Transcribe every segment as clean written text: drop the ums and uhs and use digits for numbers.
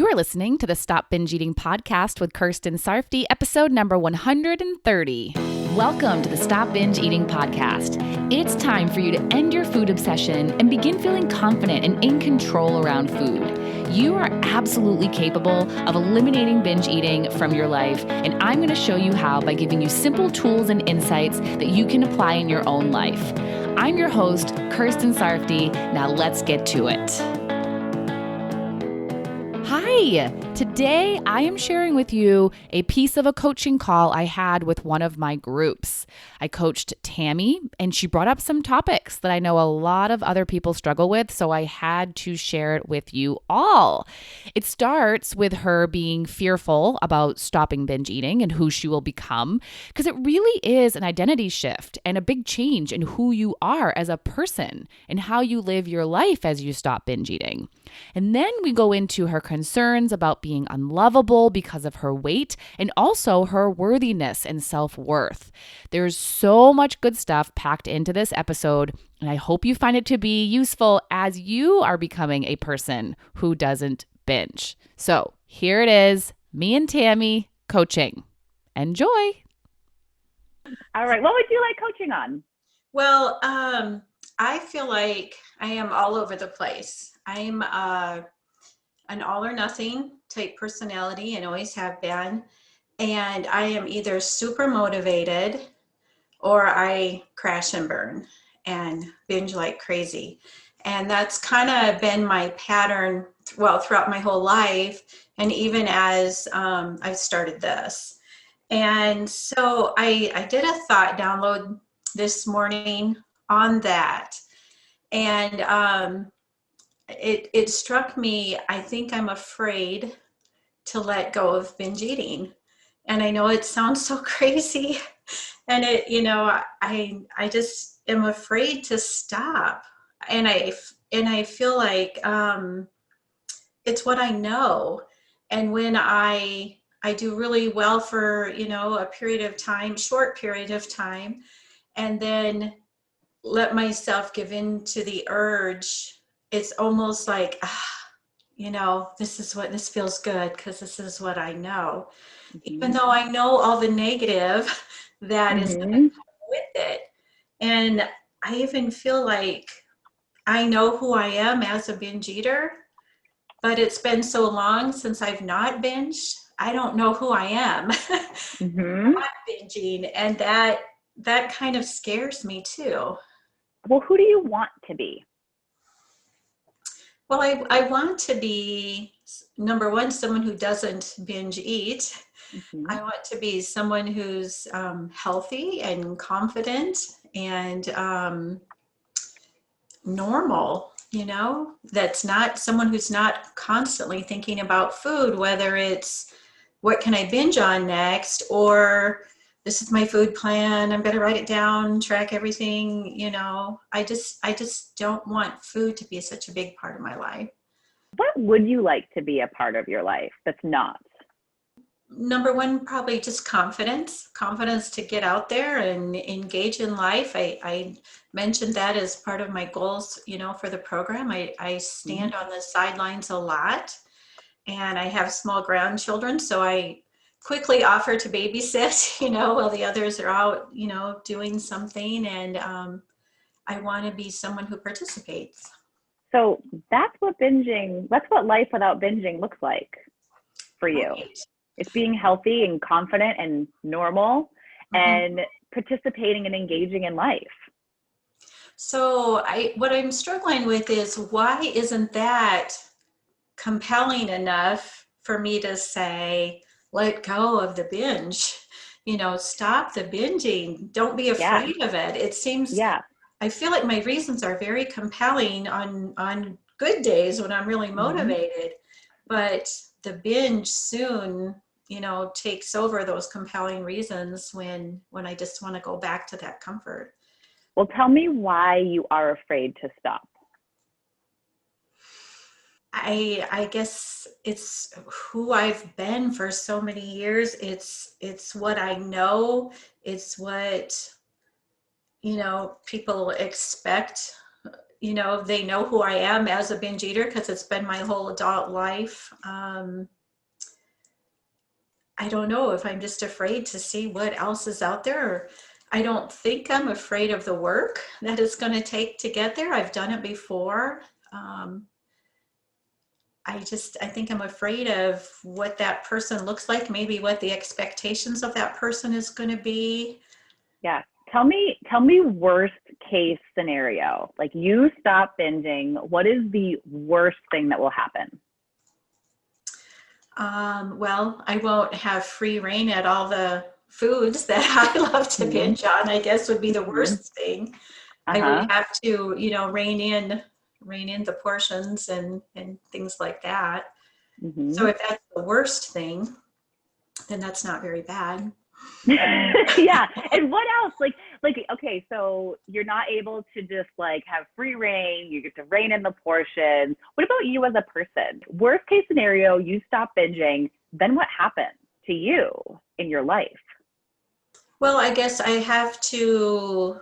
are listening to the Stop Binge Eating podcast with Kirsten Sarfty, episode number 130. Welcome to the Stop Binge Eating podcast. It's time for you to end your food obsession and begin feeling confident and in control around food. You are absolutely capable of eliminating binge eating from your life, and I'm going to show you how by giving you simple tools and insights that you can apply in your own life. I'm your host, Kirsten Sarfty. Now let's get to it. Hi! Today I am sharing with you a piece of a coaching call I had with one of my groups. I coached Tammy, and she brought up some topics that I know a lot of other people struggle with, so I had to share it with you all. It starts with her being fearful about stopping binge eating and who she will become, because it really is an identity shift and a big change in who you are as a person and how you live your life as you stop binge eating. And then we go into her concerns about being unlovable because of her weight and also her worthiness and self-worth. There's so much good stuff packed into this episode, and I hope you find it to be useful as you are becoming a person who doesn't binge. So here it is, me and Tammy coaching. Enjoy. All right. What would you like coaching on? Well, I feel like I am all over the place. I'm an all or nothing type personality and always have been. And I am either super motivated or I crash and burn and binge like crazy. And that's kind of been my pattern, throughout my whole life. And even as I've started this. And so I did a thought download this morning on that. And it struck me, I think I'm afraid to let go of binge eating. And I know it sounds so crazy. And I just am afraid to stop. And I feel like it's what I know. And when I do really well for, a period of time, short period of time, and then let myself give in to the urge, it's almost like, this feels good because this is what I know. Mm-hmm. Even though I know all the negative that is going to come with it. And I even feel like I know who I am as a binge eater, but it's been so long since I've not binged. I don't know who I am. Not binging. And that kind of scares me too. Well, who do you want to be? Well, I want to be, number one, someone who doesn't binge eat. Mm-hmm. I want to be someone who's healthy and confident and normal, that's not someone who's not constantly thinking about food, whether it's what can I binge on next, or this is my food plan, I'm going to write it down, track everything, I just don't want food to be such a big part of my life. What would you like to be a part of your life that's not? Number one, probably just confidence to get out there and engage in life. I mentioned that as part of my goals, for the program. I stand on the sidelines a lot, and I have small grandchildren, so I quickly offer to babysit, while the others are out, doing something. And I want to be someone who participates. So that's what life without binging looks like for you. Right. It's being healthy and confident and normal and participating and engaging in life. So what I'm struggling with is, why isn't that compelling enough for me to say, let go of the binge, stop the binging. Don't be afraid of it. It seems, I feel like my reasons are very compelling on good days when I'm really motivated, but the binge soon, takes over those compelling reasons when I just want to go back to that comfort. Well, tell me why you are afraid to stop. I guess it's who I've been for so many years. It's what I know. It's what, people expect they know who I am as a binge eater because it's been my whole adult life. I don't know if I'm just afraid to see what else is out there. Or I don't think I'm afraid of the work that it's going to take to get there. I've done it before. I think I'm afraid of what that person looks like, maybe what the expectations of that person is going to be. Yeah. Tell me worst case scenario. Like, you stop binging. What is the worst thing that will happen? Well, I won't have free reign at all the foods that I love to binge on, I guess would be the worst thing. I would have to, rein in the portions and things like that. So if that's the worst thing, then that's not very bad. Yeah. And what else? Like, okay, so you're not able to just like have free reign. You get to rein in the portions. What about you as a person? Worst case scenario, you stop binging. Then what happens to you in your life? Well, I guess I have to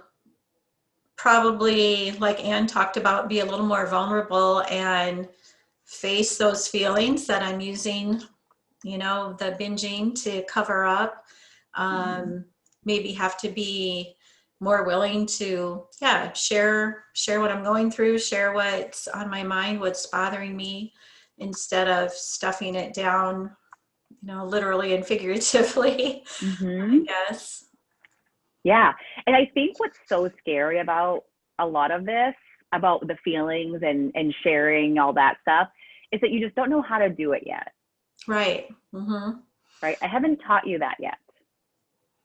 probably, like Anne talked about, be a little more vulnerable and face those feelings that I'm using, the binging to cover up. Maybe have to be more willing to, share what I'm going through, share what's on my mind, what's bothering me, instead of stuffing it down, literally and figuratively, I guess. Yeah. And I think what's so scary about a lot of this, about the feelings and sharing all that stuff, is that you just don't know how to do it yet. Right. Right. I haven't taught you that yet.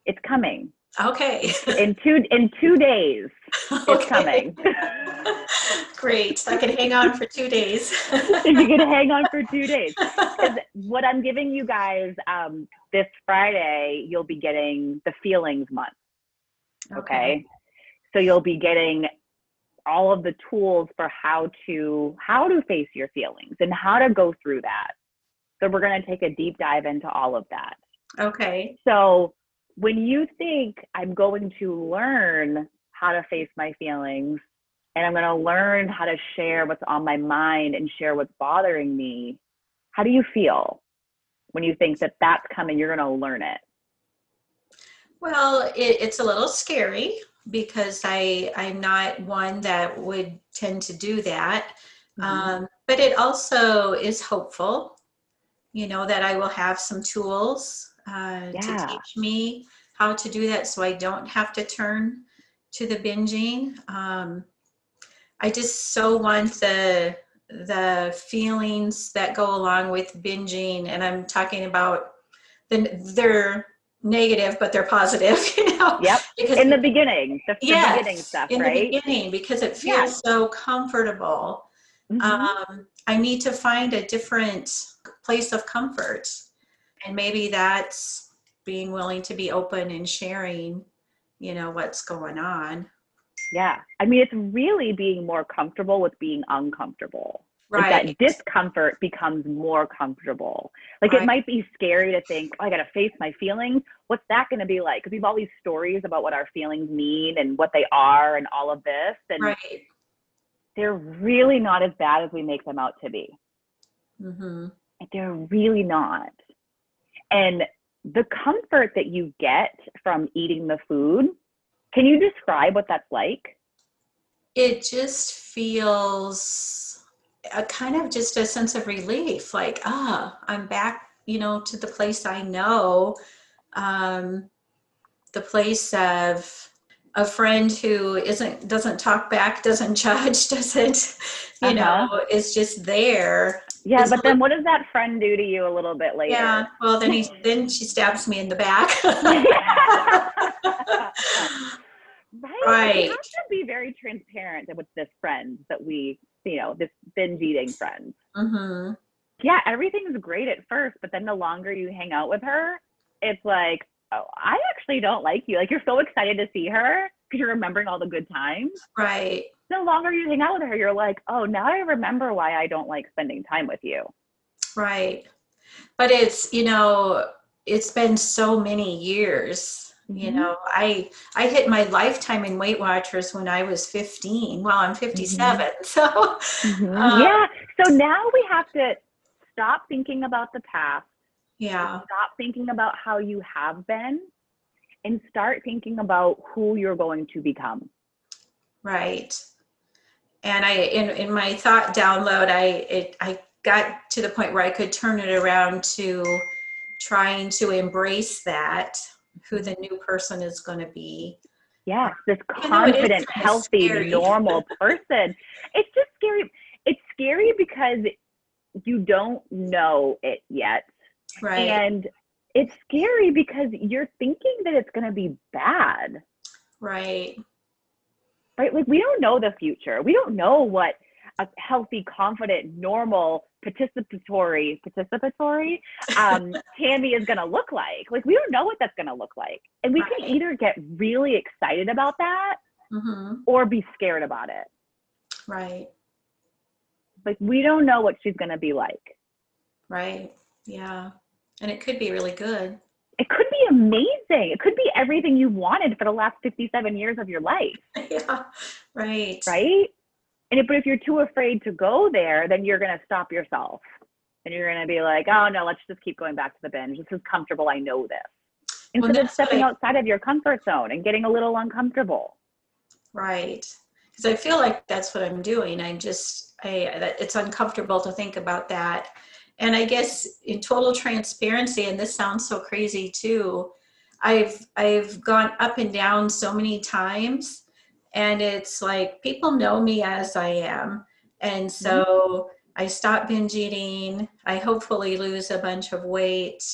It's coming. Okay. In 2 days, it's coming. Great. I can hang on for 2 days. You can hang on for 2 days. Because what I'm giving you guys this Friday, you'll be getting the feelings month. Okay. So you'll be getting all of the tools for how to face your feelings and how to go through that. So we're going to take a deep dive into all of that. Okay. So when you think I'm going to learn how to face my feelings and I'm going to learn how to share what's on my mind and share what's bothering me, how do you feel when you think that that's coming, you're going to learn it? Well, it's a little scary because I'm not one that would tend to do that. But it also is hopeful, that I will have some tools to teach me how to do that so I don't have to turn to the binging. I just so want the feelings that go along with binging, and I'm talking about they're negative, but they're positive, Yep. Because in the beginning, the beginning stuff, in right? the beginning, because it feels so comfortable. I need to find a different place of comfort, and maybe that's being willing to be open and sharing, what's going on. Yeah. I mean, it's really being more comfortable with being uncomfortable. Right. Like that discomfort becomes more comfortable. Like it might be scary to think, oh, I got to face my feelings. What's that going to be like? Because we have all these stories about what our feelings mean and what they are and all of this. And they're really not as bad as we make them out to be. They're really not. And the comfort that you get from eating the food, can you describe what that's like? It just feels a kind of just a sense of relief, like, I'm back, to the place I know, the place of a friend who doesn't talk back, doesn't judge, doesn't, is just there. Yeah, but then what does that friend do to you a little bit later? Yeah, well, then she stabs me in the back. Right. You have to be very transparent with this friend that we, this binge eating friend. Yeah, everything's great at first, but then the longer you hang out with her, it's like, oh, I actually don't like you. Like, you're so excited to see her because you're remembering all the good times. Right. The longer you hang out with her, you're like, oh, now I remember why I don't like spending time with you. Right. But it's, it's been so many years You know, I hit my lifetime in Weight Watchers when I was 15. Well, I'm 57. So, Yeah. So now we have to stop thinking about the past. yeah, Stop thinking about how you have been and start thinking about who you're going to become. right. And in my thought download, I got to the point where I could turn it around to trying to embrace that, who the new person is going to be. Yes, this Even though it is confident, kind of healthy, scary. normal person. It's just scary. It's scary because you don't know it yet. Right. And it's scary because you're thinking that it's going to be bad. Right. Right? Like, we don't know the future. We don't know what a healthy, confident, normal, participatory Tammy is going to look like. Like, we don't know what that's going to look like. And we can either get really excited about that or be scared about it. Right. Like, we don't know what she's going to be like. Right. Yeah. And it could be really good. It could be amazing. It could be everything you wanted for the last 57 years of your life. Yeah. Right. Right? But if you're too afraid to go there, then you're going to stop yourself. And you're going to be like, oh, no, let's just keep going back to the binge. This is comfortable. I know this. Instead of stepping outside of your comfort zone and getting a little uncomfortable. Right. Because I feel like that's what I'm doing. It's uncomfortable to think about that. And I guess in total transparency, and this sounds so crazy too, I've gone up and down so many times, and it's like people know me as I am. And so I stop binge eating. I hopefully lose a bunch of weight.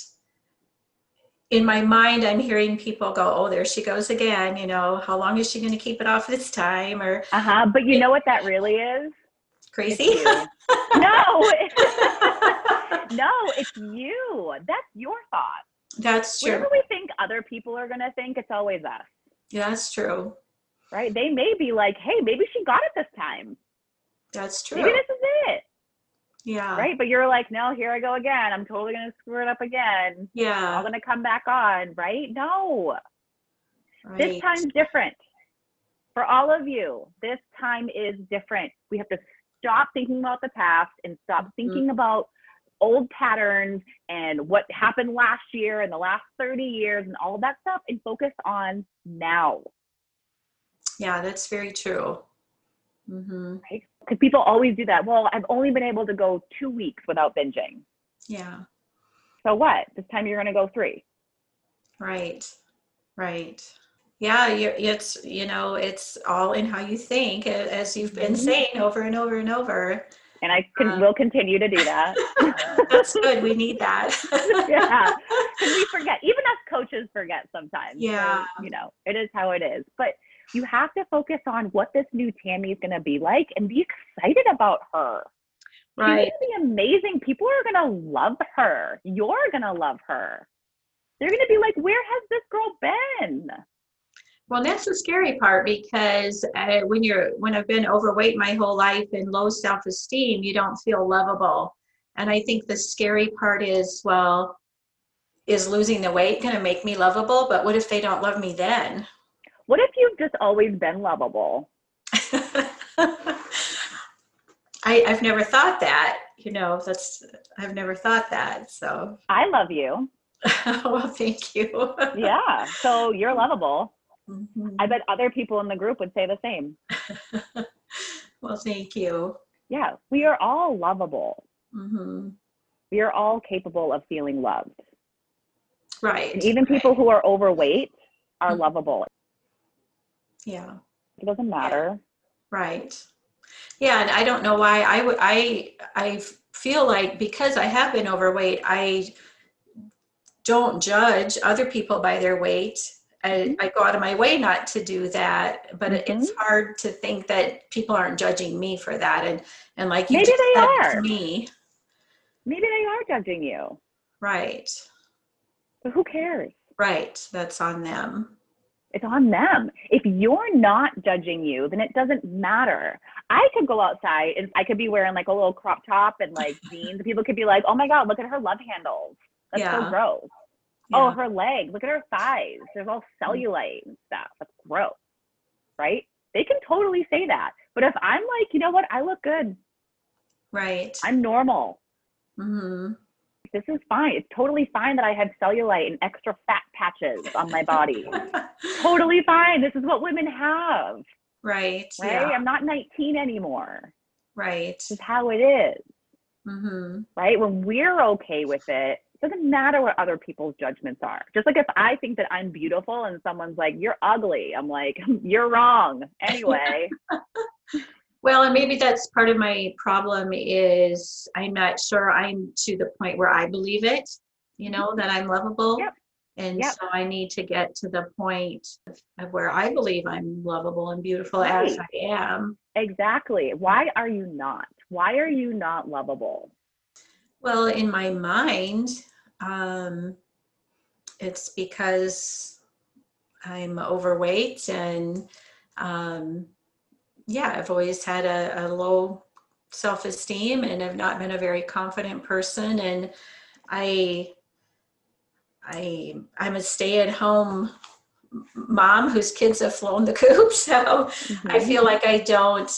In my mind, I'm hearing people go, oh, there she goes again. You know, how long is she going to keep it off this time? Or But you know what that really is? crazy? It's you. No. No, it's you. That's your thought. That's true. Whatever we think other people are going to think, it's always us. Yeah, that's true. Right? They may be like, hey, maybe she got it this time. That's true. Maybe this is it. Yeah. Right? But you're like, no, here I go again. I'm totally going to screw it up again. Yeah. I'm going to come back on. Right? No. Right. This time's different. For all of you, this time is different. We have to stop thinking about the past and stop thinking about old patterns and what happened last year and the last 30 years and all that stuff, and focus on now. Yeah, that's very true. Right? Because people always do that. Well, I've only been able to go 2 weeks without binging. Yeah. So what? This time you're going to go 3. Right. Right. Yeah, it's all in how you think, as you've been saying over and over and over. And I will continue to do that. That's good. We need that. Yeah. Because we forget. Even us coaches forget sometimes. Yeah. So, it is how it is. But you have to focus on what this new Tammy is going to be like and be excited about her. Right. She's going to be amazing. People are going to love her. You're going to love her. They're going to be like, where has this girl been? Well, that's the scary part, because when I've been overweight my whole life and low self-esteem, you don't feel lovable. And I think the scary part is, well, is losing the weight going to make me lovable? But what if they don't love me then? What if you've just always been lovable? I've never thought that, I've never thought that. So I love you. Well, thank you. Yeah. So you're lovable. I bet other people in the group would say the same. Well, thank you. Yeah. We are all lovable. We are all capable of feeling loved. Right. And even people who are overweight are lovable. Yeah. It doesn't matter. Right. Yeah. And I don't know why I feel like, because I have been overweight, I don't judge other people by their weight. I go out of my way not to do that, but it's hard to think that people aren't judging me for that. And like you maybe just they said are. to me. Maybe they are judging you. Right. But who cares? Right. That's on them. It's on them. If you're not judging you, then it doesn't matter. I could go outside and I could be wearing like a little crop top and like jeans. People could be like, oh my God, look at her love handles. That's so gross. Oh, Yeah. her legs, look at her thighs. There's all cellulite and stuff. That's gross, right? They can totally say that. But if I'm like, you know what, I look good. Right. I'm normal. Mm-hmm. This is fine. It's totally fine that I have cellulite and extra fat patches on my body. Totally fine. This is what women have, Right. right? Yeah. I'm not 19 anymore. Right. This is how it is, Mm-hmm. right? When we're okay with it, it doesn't matter what other people's judgments are. Just like if I think that I'm beautiful and someone's like, you're ugly, I'm like, you're wrong. Anyway. Well, and maybe that's part of my problem is I'm not sure I'm to the point where I believe it, that I'm lovable. Yep. And Yep. so I need to get to the point of where I believe I'm lovable and beautiful as Right. I am. Exactly. Why are you not? Why are you not lovable? Well, in my mind, it's because I'm overweight and I've always had a low self-esteem and have not been a very confident person. And I'm a stay-at-home mom whose kids have flown the coop. So I feel like I don't,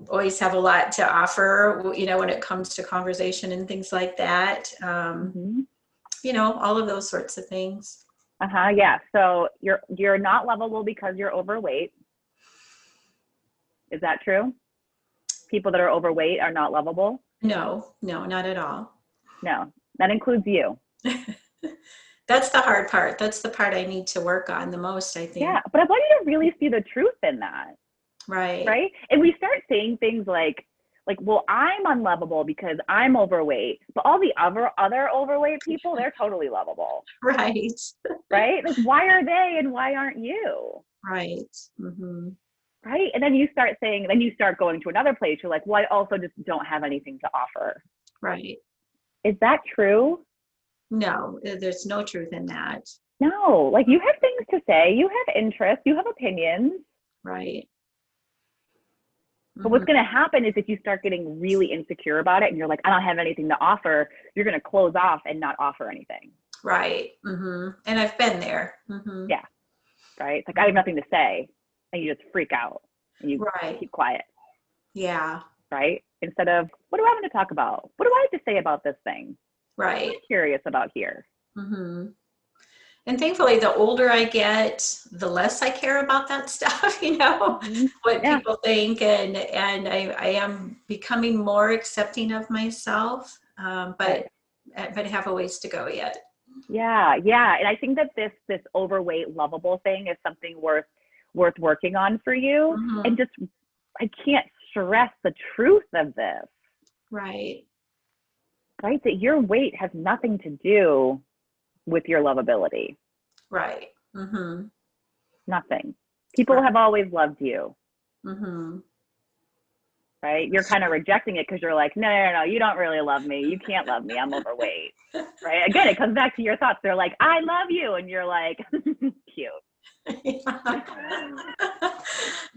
always have a lot to offer, when it comes to conversation and things like that. All of those sorts of things. Yeah. So you're not lovable because you're overweight. Is that true? People that are overweight are not lovable? No, not at all. No, that includes you. That's the hard part. That's the part I need to work on the most, I think. Yeah, but I want you to really see the truth in that. Right. Right? And we start saying things like, well, I'm unlovable because I'm overweight, but all the other overweight people, they're totally lovable. Right. Right? Like, why are they and why aren't you? Right. Mm-hmm. Right? And then you start saying, then you start going to another place. You're like, well, I also just don't have anything to offer. Right. Is that true? No, there's no truth in that. No, like you have things to say, you have interests, you have opinions. Right. But what's going to happen is if you start getting really insecure about it and you're like, I don't have anything to offer, you're going to close off and not offer anything. Right. Mm-hmm. And I've been there. Mm-hmm. Yeah. Right. It's like, I have nothing to say. And you just freak out and you keep quiet. Yeah. Right. Instead of, what do I want to talk about? What do I have to say about this thing? Right. I'm curious about here. Mm-hmm. And thankfully, the older I get, the less I care about that stuff, what people think. And I am becoming more accepting of myself, but have a ways to go yet. Yeah. Yeah. And I think that this overweight, lovable thing is something worth working on for you. Mm-hmm. And just, I can't stress the truth of this. Right. Right? That your weight has nothing to do with your lovability. Right. Mm-hmm. Nothing. People have always loved you. Mm-hmm. Right? You're kind of rejecting it because you're like, no, you don't really love me. You can't love me. I'm overweight. Right? Again, it comes back to your thoughts. They're like, I love you. And you're like, cute.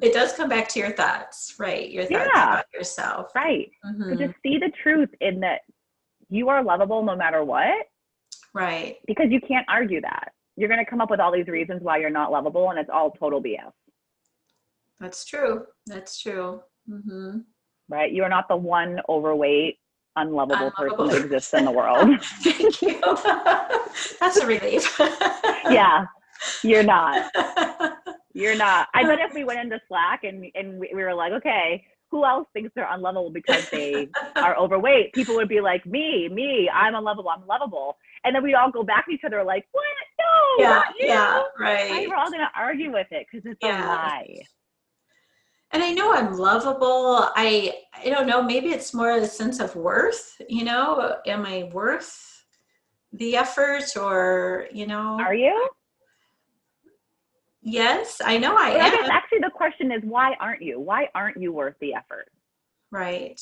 It does come back to your thoughts, right? Your thoughts about yourself. Right. Mm-hmm. So just see the truth in that you are lovable no matter what. Right. Because you can't argue that. You're going to come up with all these reasons why you're not lovable, and it's all total BS. That's true. That's true. Mm-hmm. Right? You are not the one overweight, unlovable person that exists in the world. Thank you. That's a relief. Yeah, you're not. You're not. I bet if we went into Slack and we were like, okay, who else thinks they're unlovable because they are overweight? People would be like, me, I'm unlovable, I'm lovable. And then we'd all go back to each other like, what? No, not you. Yeah, right. Right? We're all going to argue with it because it's a lie. And I know I'm lovable. I don't know, maybe it's more a sense of worth, am I worth the effort or, Are you? Yes, I know I am. I guess actually the question is, why aren't you? Why aren't you worth the effort? Right.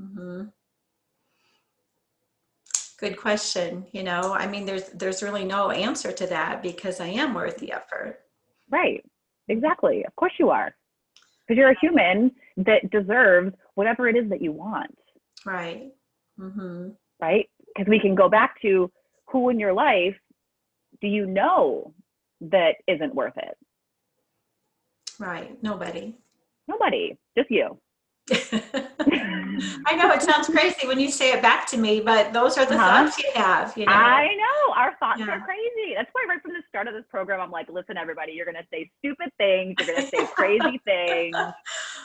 Mm-hmm. Good question. I mean, there's really no answer to that because I am worth the effort. Right. Exactly. Of course you are. Because you're a human that deserves whatever it is that you want. Right. Mm-hmm. Right? Because we can go back to who in your life do you know that isn't worth it? Right. Nobody. Just you. I know it sounds crazy when you say it back to me, but those are the thoughts you have, you know. I know. Our thoughts are crazy. That's why right from the start of this program, I'm like, listen, everybody, you're going to say stupid things. You're going to say crazy things.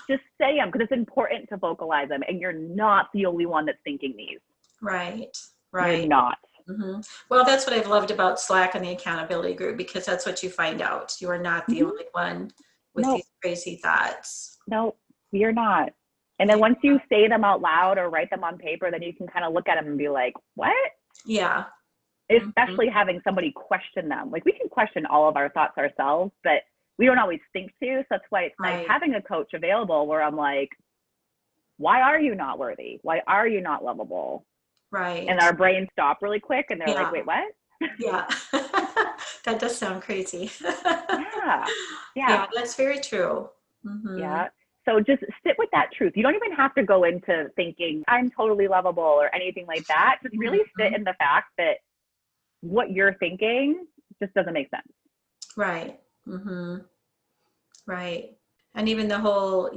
Just say them, because it's important to vocalize them. And you're not the only one that's thinking these. Right. You're not. Mm-hmm. Well, that's what I've loved about Slack and the accountability group, because that's what you find out. You are not the only one with these crazy thoughts. No, you're not. And then once you say them out loud or write them on paper, then you can kind of look at them and be like, what? Yeah. Especially having somebody question them. Like, we can question all of our thoughts ourselves, but we don't always think to. So that's why it's like having a coach available where I'm like, why are you not worthy? Why are you not lovable? Right. And our brains stop really quick and they're like, wait, what? Yeah. That does sound crazy. Yeah. That's very true. Mm-hmm. Yeah. So just sit with that truth. You don't even have to go into thinking I'm totally lovable or anything like that. Just really sit in the fact that what you're thinking just doesn't make sense. Right. Mm-hmm. Right. And even the whole,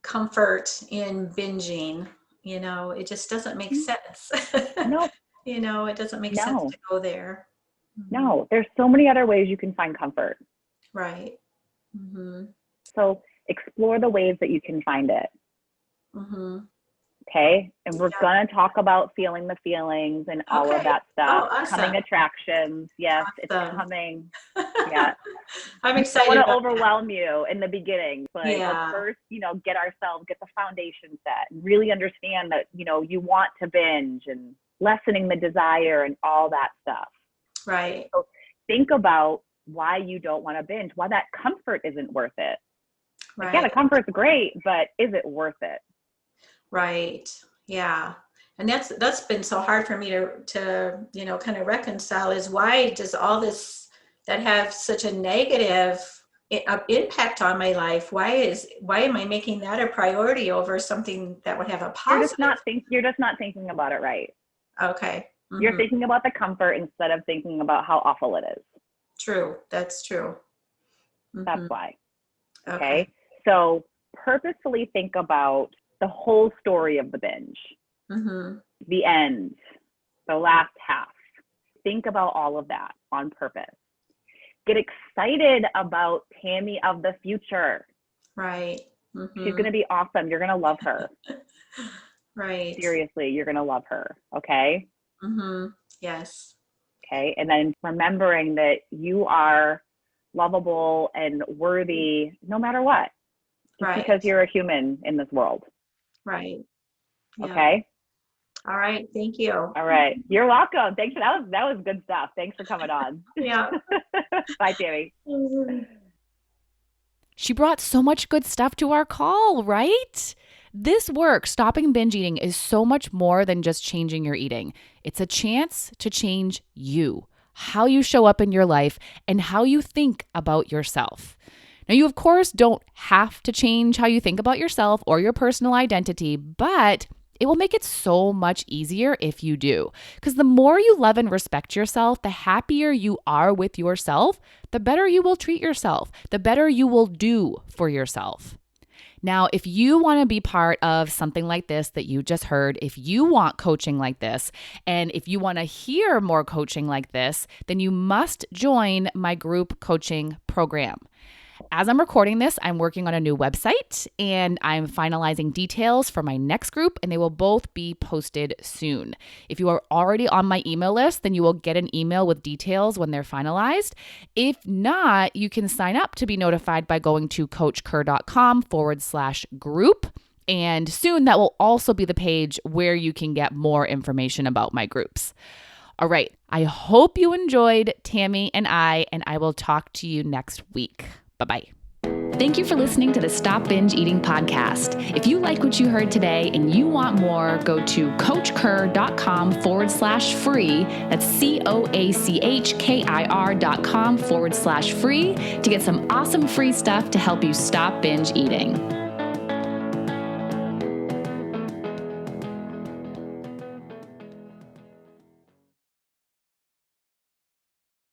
comfort in binging, it just doesn't make sense. Nope. It doesn't make sense to go there. Mm-hmm. No, there's so many other ways you can find comfort. Right. Mm-hmm. So explore the ways that you can find it. Mm-hmm. Okay. And we're going to talk about feeling the feelings and all of that stuff. Oh, awesome. Coming attractions. Yes, it's coming. Yeah. I'm excited. I don't want to overwhelm you in the beginning, but let's first, get the foundation set and really understand that, you want to binge and lessening the desire and all that stuff. Right. So think about why you don't want to binge, why that comfort isn't worth it. Right. Yeah, the comfort's great, but is it worth it? Right. Yeah. And that's been so hard for me to kind of reconcile, is why does all this that have such a negative impact on my life? Why am I making that a priority over something that would have a positive? You're just not thinking about it right. Okay. Mm-hmm. You're thinking about the comfort instead of thinking about how awful it is. True. That's true. Mm-hmm. That's why. Okay. So purposefully think about the whole story of the binge, the end, the last half. Think about all of that on purpose. Get excited about Tammy of the future. Right. Mm-hmm. She's going to be awesome. You're going to love her. Right. Seriously, you're going to love her. Okay. Mm-hmm. Yes. Okay. And then remembering that you are lovable and worthy no matter what. Just because you're a human in this world. Right. Yeah. Okay. All right. Thank you. All right. You're welcome. Thanks for that was good stuff. Thanks for coming on. Yeah. Bye, Tammy. She brought so much good stuff to our call, right? This work, stopping binge eating, is so much more than just changing your eating. It's a chance to change you, how you show up in your life, and how you think about yourself. Now, you, of course, don't have to change how you think about yourself or your personal identity, but it will make it so much easier if you do. Because the more you love and respect yourself, the happier you are with yourself, the better you will treat yourself, the better you will do for yourself. Now, if you want to be part of something like this that you just heard, if you want coaching like this, and if you want to hear more coaching like this, then you must join my group coaching program. As I'm recording this, I'm working on a new website and I'm finalizing details for my next group, and they will both be posted soon. If you are already on my email list, then you will get an email with details when they're finalized. If not, you can sign up to be notified by going to coachker.com/group. And soon that will also be the page where you can get more information about my groups. All right. I hope you enjoyed Tammy and I will talk to you next week. Bye-bye. Thank you for listening to the Stop Binge Eating podcast. If you like what you heard today and you want more, go to coachker.com/free. That's COACHKIR.com/free to get some awesome free stuff to help you stop binge eating.